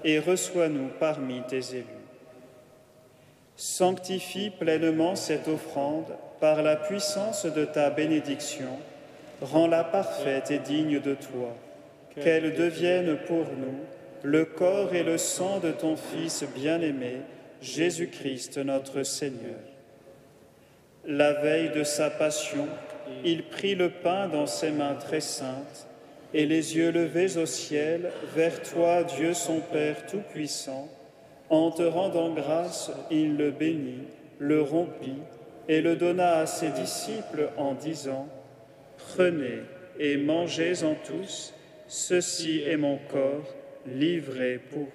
et reçois-nous parmi tes élus. Sanctifie pleinement cette offrande par la puissance de ta bénédiction, rends-la parfaite et digne de toi, qu'elle devienne pour nous le corps et le sang de ton Fils bien-aimé, Jésus-Christ notre Seigneur. La veille de sa passion, il prit le pain dans ses mains très saintes, et les yeux levés au ciel, vers toi, Dieu son Père Tout-Puissant, en te rendant grâce, il le bénit, le rompit, et le donna à ses disciples en disant, « Prenez et mangez-en tous, ceci est mon corps, livré pour vous. »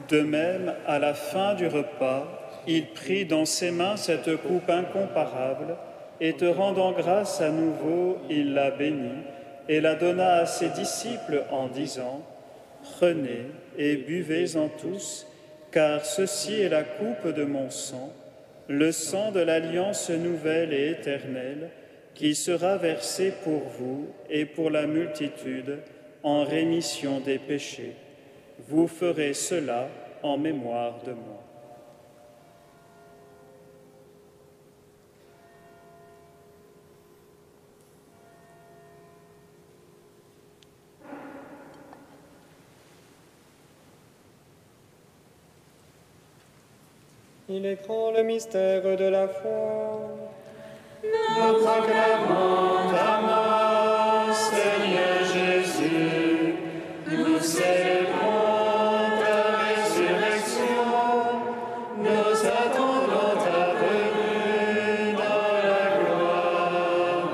De même, à la fin du repas, il prit dans ses mains cette coupe incomparable, et te rendant grâce à nouveau, il la bénit, et la donna à ses disciples en disant, « Prenez et buvez-en tous, car ceci est la coupe de mon sang, le sang de l'alliance nouvelle et éternelle, qui sera versé pour vous et pour la multitude en rémission des péchés. Vous ferez cela en mémoire de moi. » Il est grand le mystère de la foi. Nous proclamons ta mort, Seigneur Jésus. Nous célébrons ta résurrection. Nous attendons ta venue dans la gloire.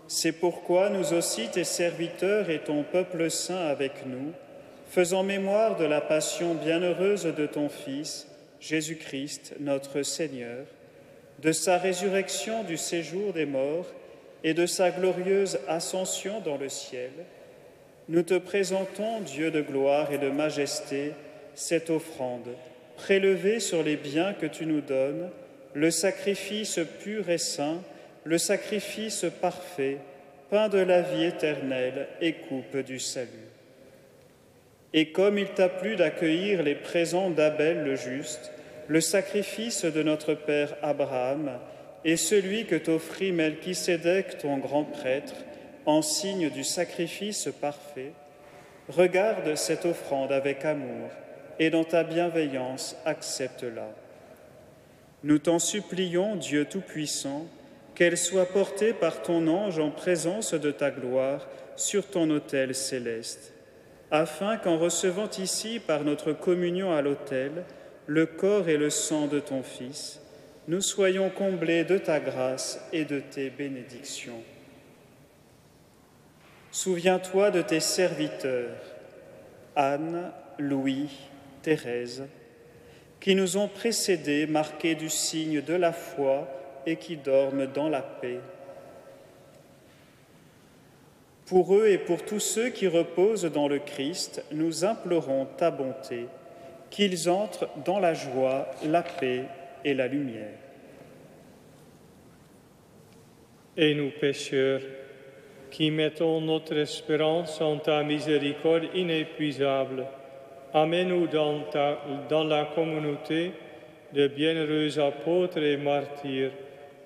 C'est pourquoi nous aussi, tes serviteurs et ton peuple saint avec nous, faisant mémoire de la passion bienheureuse de ton Fils, Jésus-Christ, notre Seigneur, de sa résurrection du séjour des morts et de sa glorieuse ascension dans le ciel, nous te présentons, Dieu de gloire et de majesté, cette offrande, prélevée sur les biens que tu nous donnes, le sacrifice pur et saint, le sacrifice parfait, pain de la vie éternelle et coupe du salut. Et comme il t'a plu d'accueillir les présents d'Abel le juste, le sacrifice de notre père Abraham et celui que t'offrit Melchisédek, ton grand prêtre, en signe du sacrifice parfait, regarde cette offrande avec amour et dans ta bienveillance accepte-la. Nous t'en supplions, Dieu Tout-Puissant, qu'elle soit portée par ton ange en présence de ta gloire sur ton autel céleste, afin qu'en recevant ici, par notre communion à l'autel, le corps et le sang de ton Fils, nous soyons comblés de ta grâce et de tes bénédictions. Souviens-toi de tes serviteurs, Anne, Louis, Thérèse, qui nous ont précédés, marqués du signe de la foi et qui dorment dans la paix. Pour eux et pour tous ceux qui reposent dans le Christ, nous implorons ta bonté, qu'ils entrent dans la joie, la paix et la lumière. Et nous, pécheurs, qui mettons notre espérance en ta miséricorde inépuisable, amène-nous dans la communauté de bienheureux apôtres et martyrs,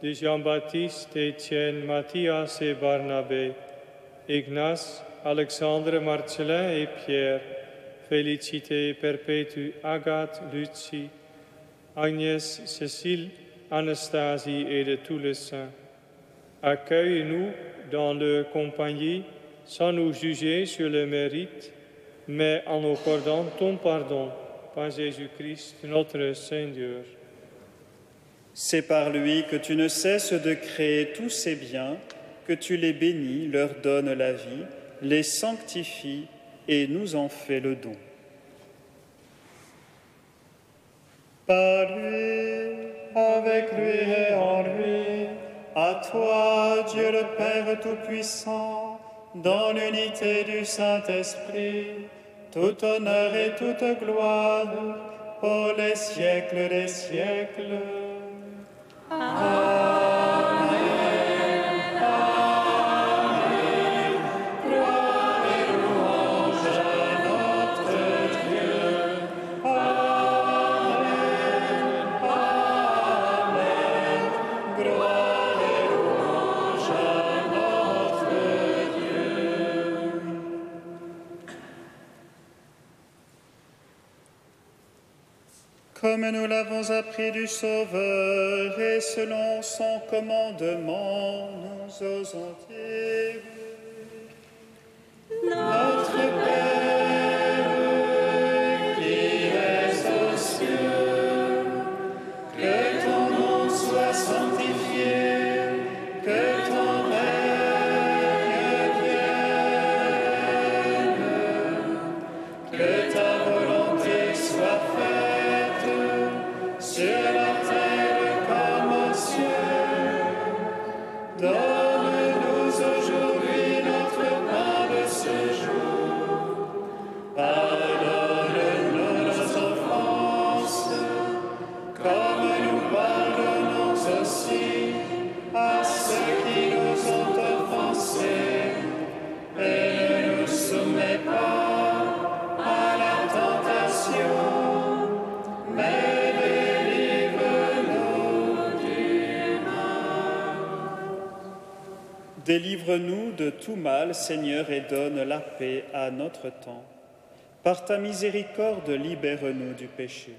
de Jean-Baptiste, Étienne, Matthias et Barnabé, Ignace, Alexandre, Marcellin et Pierre, Félicité, Perpétue, Agathe, Lucie, Agnès, Cécile, Anastasie et de tous les saints. Accueille-nous dans leur compagnie sans nous juger sur le mérite, mais en accordant ton pardon par Jésus-Christ, notre Seigneur. C'est par lui que tu ne cesses de créer tous ces biens, que tu les bénis, leur donnes la vie, les sanctifies et nous en fais le don. Par lui, avec lui et en lui, à toi, Dieu le Père Tout-Puissant, dans l'unité du Saint-Esprit, tout honneur et toute gloire, pour les siècles des siècles. Amen. Amen. Gloire et louange à notre Dieu. Comme nous l'avons appris du Sauveur et selon son commandement, nous osons dire: Notre Père, qui es aux cieux, que ton nom soit sanctifié, que ton règne vienne, que ta volonté soit faite sur la terre comme aux cieux. Donne-nous aujourd'hui notre pain de ce jour. Pardonne-nous nos offenses, comme nous pardonnons aussi à ceux qui nous ont offensés. Et ne nous soumets pas à la tentation, mais délivre-nous de tout mal, Seigneur, et donne la paix à notre temps. Par ta miséricorde, libère-nous du péché.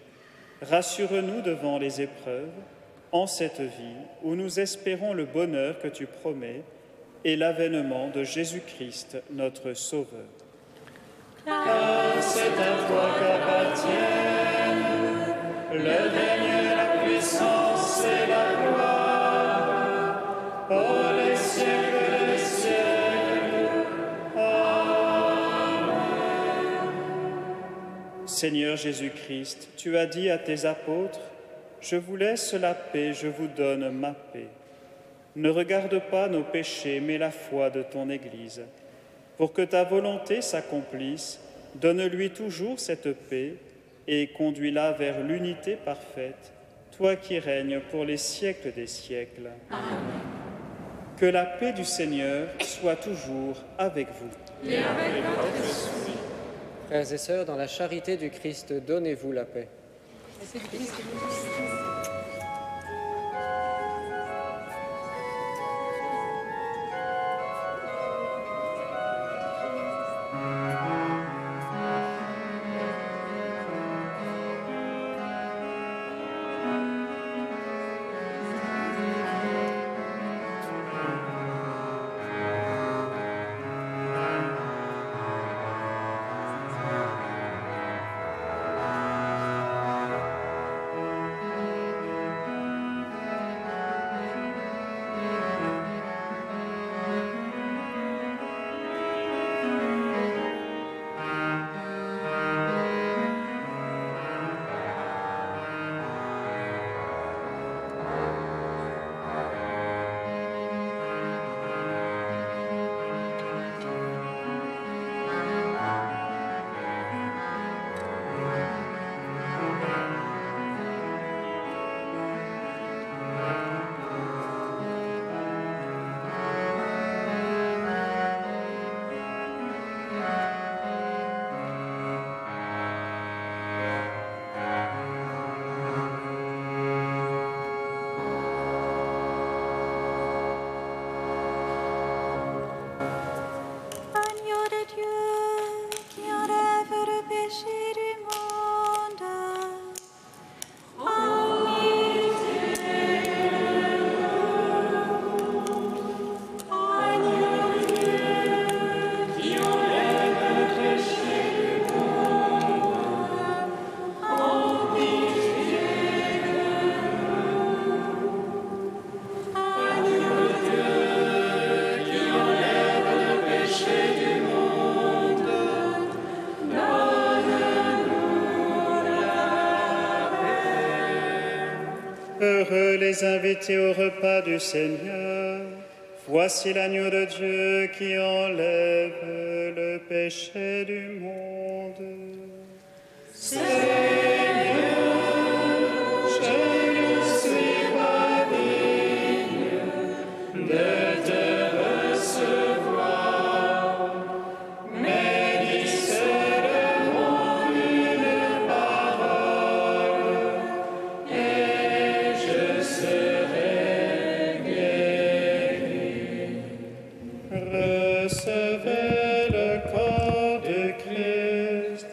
Rassure-nous devant les épreuves, en cette vie où nous espérons le bonheur que tu promets et l'avènement de Jésus-Christ, notre Sauveur. Car c'est à toi qu'appartiennent le règne, la puissance et la gloire, pour les siècles des siècles. Amen. Seigneur Jésus-Christ, tu as dit à tes apôtres: je vous laisse la paix, je vous donne ma paix. Ne regarde pas nos péchés, mais la foi de ton Église. Pour que ta volonté s'accomplisse, donne-lui toujours cette paix et conduis-la vers l'unité parfaite, toi qui règnes pour les siècles des siècles. Amen. Que la paix du Seigneur soit toujours avec vous. Et avec votre esprit. Frères et sœurs, dans la charité du Christ, donnez-vous la paix. Heureux les invités au repas du Seigneur. Voici l'agneau de Dieu qui enlève le péché du monde. Seigneur, je ne suis pas digne de te recevoir, mais dis seulement une parole et je serai guéri. Recevez le corps du Christ,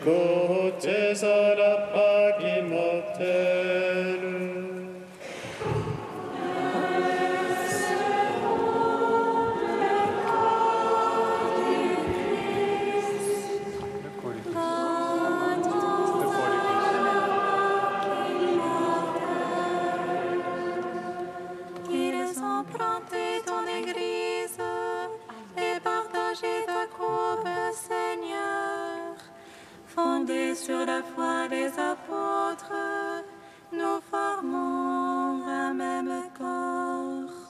côtés à planter ton Église et partager ta coupe, Seigneur. Fondés sur la foi des apôtres, nous formons un même corps.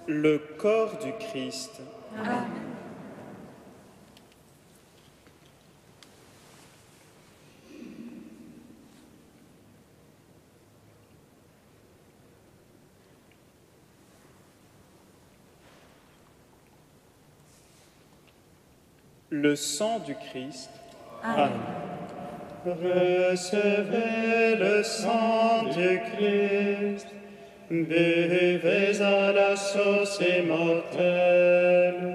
Le corps du Christ. Amen. Le sang du Christ. Amen. Recevez le sang du Christ, buvez à la source immortelle.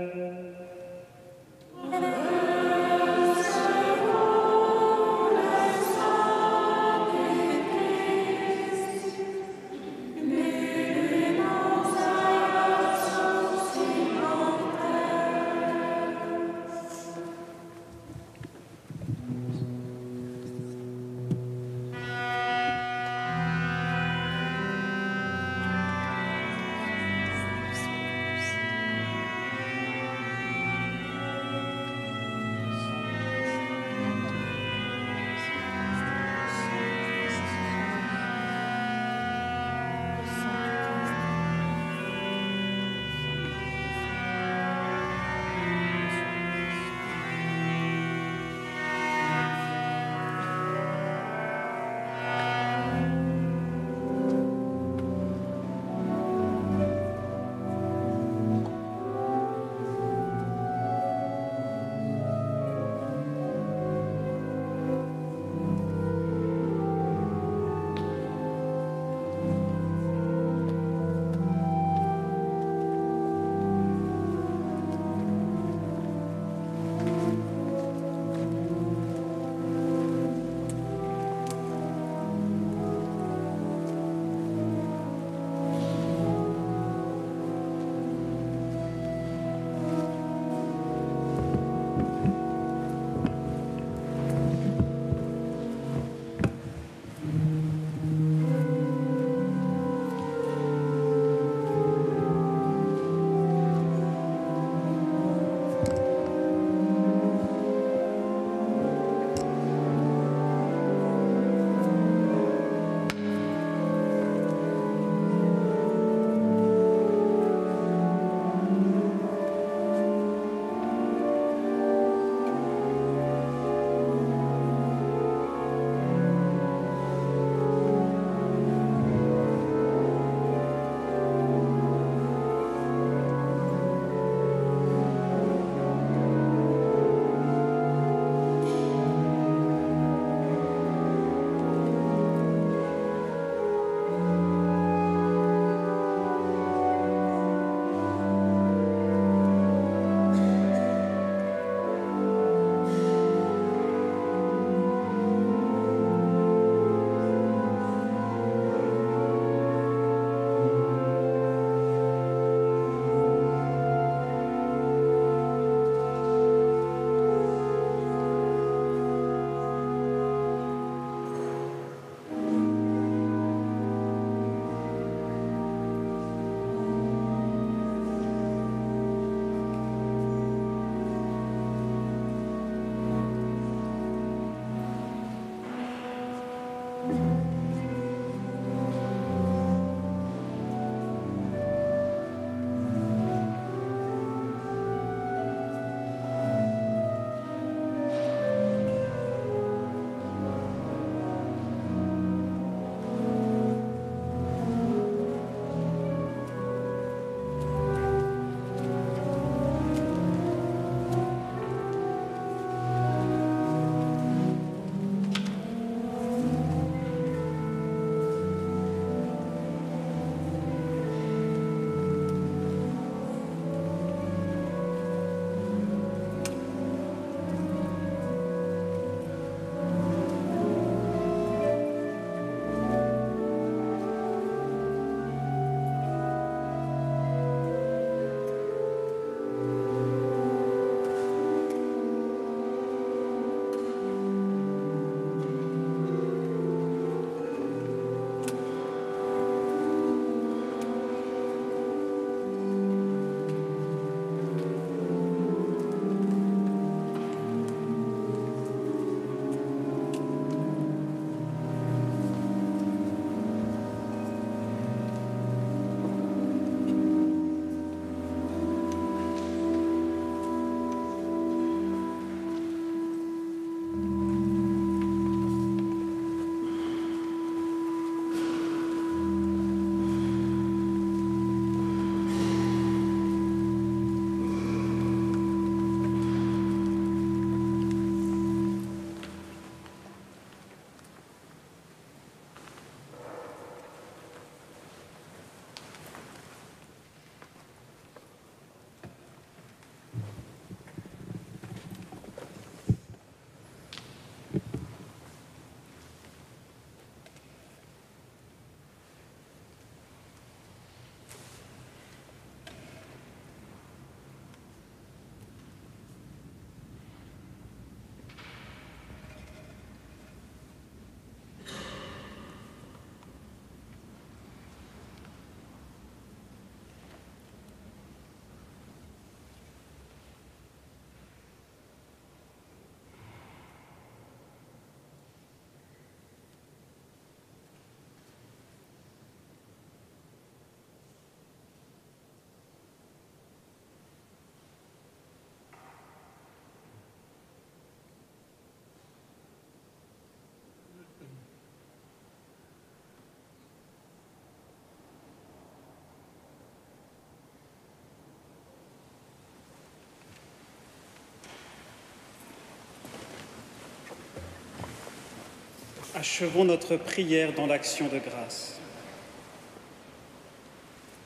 Achevons notre prière dans l'action de grâce.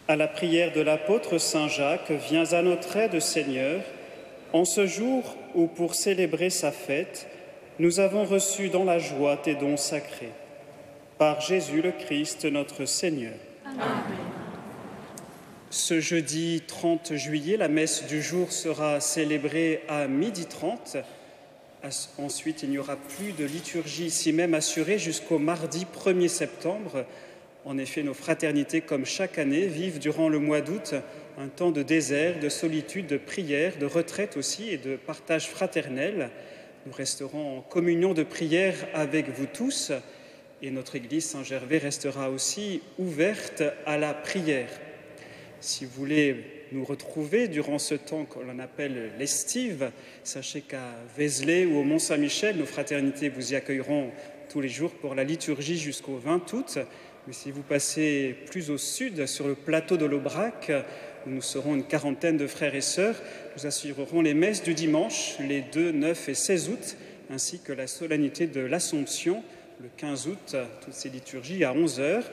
À la prière de l'apôtre Saint Jacques, viens à notre aide, Seigneur, en ce jour où, pour célébrer sa fête, nous avons reçu dans la joie tes dons sacrés. Par Jésus le Christ, notre Seigneur. Amen. Ce jeudi 30 juillet, la messe du jour sera célébrée à 12h30. Ensuite, il n'y aura plus de liturgie ici même assurée jusqu'au mardi 1er septembre. En effet, nos fraternités, comme chaque année, vivent durant le mois d'août un temps de désert, de solitude, de prière, de retraite aussi et de partage fraternel. Nous resterons en communion de prière avec vous tous et notre église Saint-Gervais restera aussi ouverte à la prière. Si vous voulez nous retrouver durant ce temps qu'on appelle l'estive, sachez qu'à Vézelay ou au Mont-Saint-Michel, nos fraternités vous y accueilleront tous les jours pour la liturgie jusqu'au 20 août. Mais si vous passez plus au sud, sur le plateau de l'Aubrac, où nous serons une quarantaine de frères et sœurs, nous assurerons les messes du dimanche, les 2, 9 et 16 août, ainsi que la solennité de l'Assomption, le 15 août, toutes ces liturgies à 11h.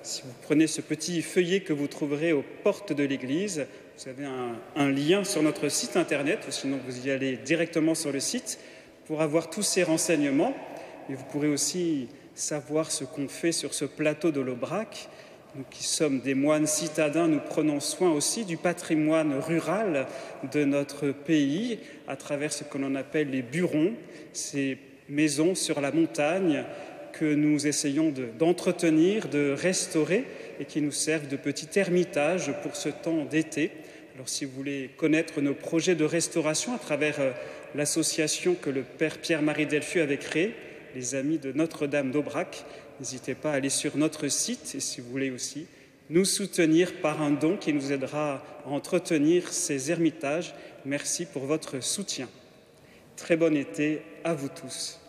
Si vous prenez ce petit feuillet que vous trouverez aux portes de l'église, vous avez un lien sur notre site internet, ou sinon vous y allez directement sur le site pour avoir tous ces renseignements. Et vous pourrez aussi savoir ce qu'on fait sur ce plateau de l'Aubrac. Nous qui sommes des moines citadins, nous prenons soin aussi du patrimoine rural de notre pays à travers ce que l'on appelle les burons, ces maisons sur la montagne que nous essayons d'entretenir, de restaurer et qui nous servent de petit ermitage pour ce temps d'été. Alors si vous voulez connaître nos projets de restauration à travers l'association que le Père Pierre-Marie Delfus avait créée, les Amis de Notre-Dame d'Aubrac, n'hésitez pas à aller sur notre site et si vous voulez aussi nous soutenir par un don qui nous aidera à entretenir ces ermitages. Merci pour votre soutien. Très bon été à vous tous.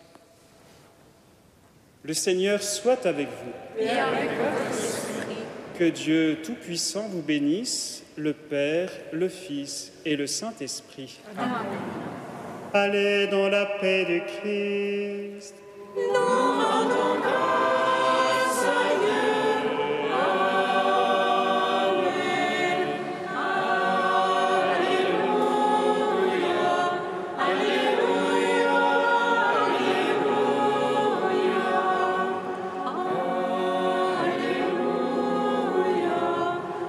Le Seigneur soit avec vous. Et avec votre esprit. Que Dieu Tout-Puissant vous bénisse, le Père, le Fils et le Saint-Esprit. Amen. Allez dans la paix du Christ. Nous rendons grâce à Dieu. Amen. Alléluia. Alléluia.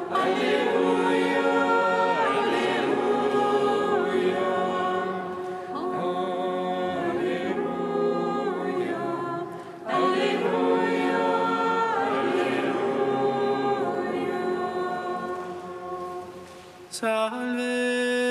Alléluia. Alléluia. Salve